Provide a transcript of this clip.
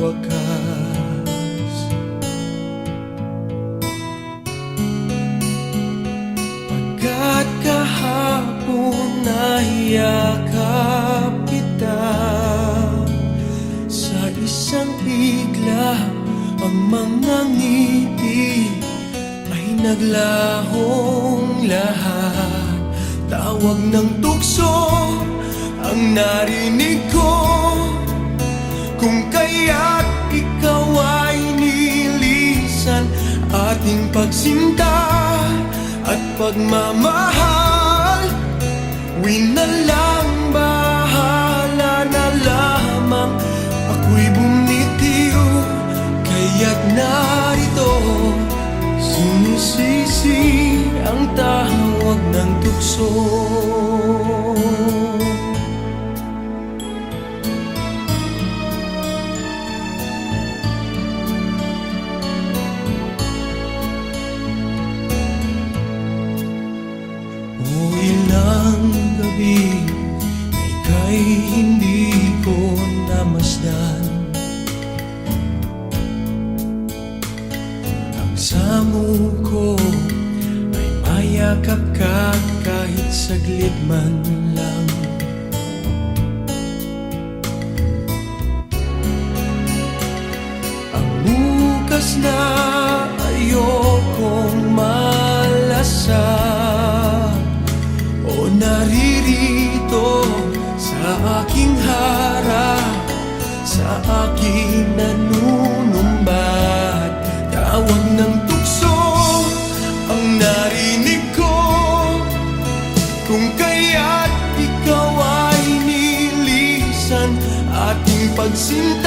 wakas. Pagkat kahapon nahiyakap kita, sa isang bigla ang mga ngiti ay naglahong lahat. Tawag ng tukso ang narinig ko, kung kaya't ikaw ay nilisan. Ating pagsinta at pagmamahal, winalang bahala na lamang. Ako'y bumitiw, kaya't narito, sinisisi ang tawag ng tukso. O ilang gabi na ika'y hindi ko namasdan, ang samo ko ay mayakap ka kahit saglit man lang. Ang bukas na ayokong malasan, o naririto sa aking harap, sa aking nanunumbat. Tawag ng tukso ang narinig ko, kung kaya't ikaw ay nilisan. Ating pagsinta